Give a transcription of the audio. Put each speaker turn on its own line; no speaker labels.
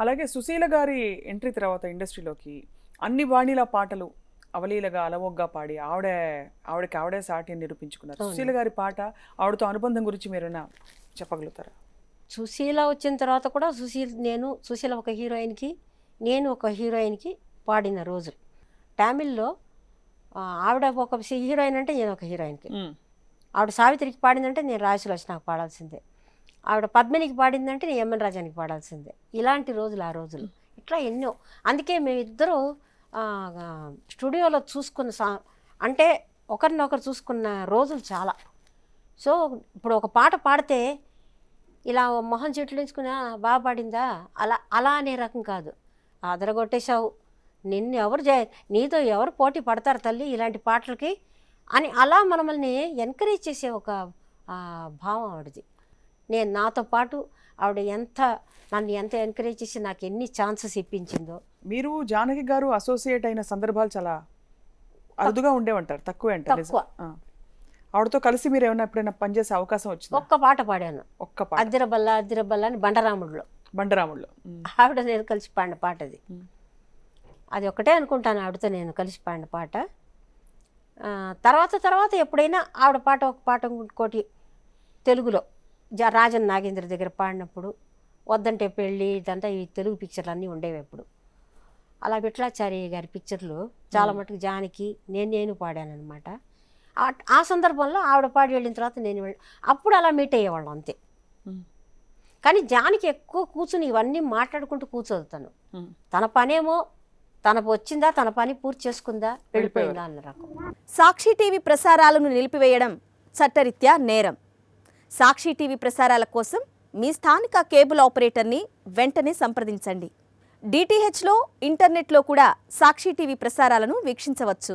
అలాగే సుశీల గారి ఎంట్రీ తర్వాత ఇండస్ట్రీలోకి అన్ని బాణీల పాటలు అవలీలగా అలవోగ్గా పాడి ఆవిడకి ఆవిడే సాటి అని నిరూపించుకున్నారు. సుశీల గారి పాట ఆవిడతో అనుబంధం గురించి మీరైనా చెప్పగలుగుతారా?
సుశీల వచ్చిన తర్వాత కూడా సుశీల ఒక హీరోయిన్కి, నేను ఒక హీరోయిన్కి పాడిన రోజులు. తమిళ్లో ఆవిడ ఒక హీరోయిన్ అంటే నేను ఒక హీరోయిన్కి, ఆవిడ సావిత్రికి పాడిందంటే నేను రాజసులోచనకు పాడాల్సిందే, ఆవిడ పద్మినికి పాడిందంటే నేను ఎంఎన్ రాజానికి పాడాల్సిందే. ఇలాంటి రోజులు ఆ రోజులు. ఇట్లా ఎన్నో. అందుకే మేమిద్దరూ స్టూడియోలో చూసుకున్న అంటే ఒకరినొకరు చూసుకున్న రోజులు చాలా. సో ఇప్పుడు ఒక పాట పాడితే ఇలా మొహం చెట్లించుకుని బాగా పాడిందా అలా అనే రకం కాదు. అదరగొట్టేశావు, నీతో ఎవరు పోటీ పడతారు తల్లి ఇలాంటి పాటలకి అని అలా మనల్ని ఎంకరేజ్ చేసే ఒక భావం ఆవిడది. నాతో పాటు ఆవిడ నన్ను ఎంత ఎంకరేజ్ చేసి నాకు ఎన్ని ఛాన్సెస్ ఇప్పించిందో.
మీరు జానకి గారు అసోసియేట్ అయిన సందర్భాలు చాలా అరుదుగా ఉండేవంటారు, తక్కువే అంటారు. ఆవిడతో కలిసి మీరు ఏమైనా ఎప్పుడైనా పనిచేసే అవకాశం వచ్చింది?
ఒక్క పాట పాడాను,
ఒక్క పాట,
అద్దిరబల్ల అని బండరాముడిలో ఆవిడ నేను కలిసి పాడిన పాట అది. అది ఒకటే అనుకుంటాను ఆవిడతో నేను కలిసి పాడిన పాట. తర్వాత ఎప్పుడైనా ఆవిడ పాట ఒక పాట ఇంకోటి తెలుగులో రాజన్ నాగేంద్ర దగ్గర పాడినప్పుడు వద్దంటే పెళ్ళి ఇదంతా ఈ తెలుగు పిక్చర్లు అన్నీ ఉండేవి. ఎప్పుడు అలా విఠలాచారి గారి పిక్చర్లు చాలా మటుకు జానకి నేను పాడాను అనమాట. ఆ సందర్భంలో ఆవిడ పాడి వెళ్ళిన తర్వాత అప్పుడు అలా మీట్ అయ్యేవాళ్ళం అంతే. కానీ జానకి ఎక్కువ కూర్చుని ఇవన్నీ మాట్లాడుకుంటూ కూర్చోదు. తన పనేమో తనకు వచ్చిందా, తన పని పూర్తి చేసుకుందా, వెళ్ళిపోయిందా అన్న రకం.
సాక్షి టీవీ ప్రసారాలను నిలిపివేయడం చట్టరీత్యా నేరం. సాక్షి టీవీ ప్రసారాల కోసం మీ స్థానిక కేబుల్ ఆపరేటర్ని వెంటనే సంప్రదించండి. డిటిహెచ్లో, ఇంటర్నెట్లో కూడా సాక్షి టీవీ ప్రసారాలను వీక్షించవచ్చు.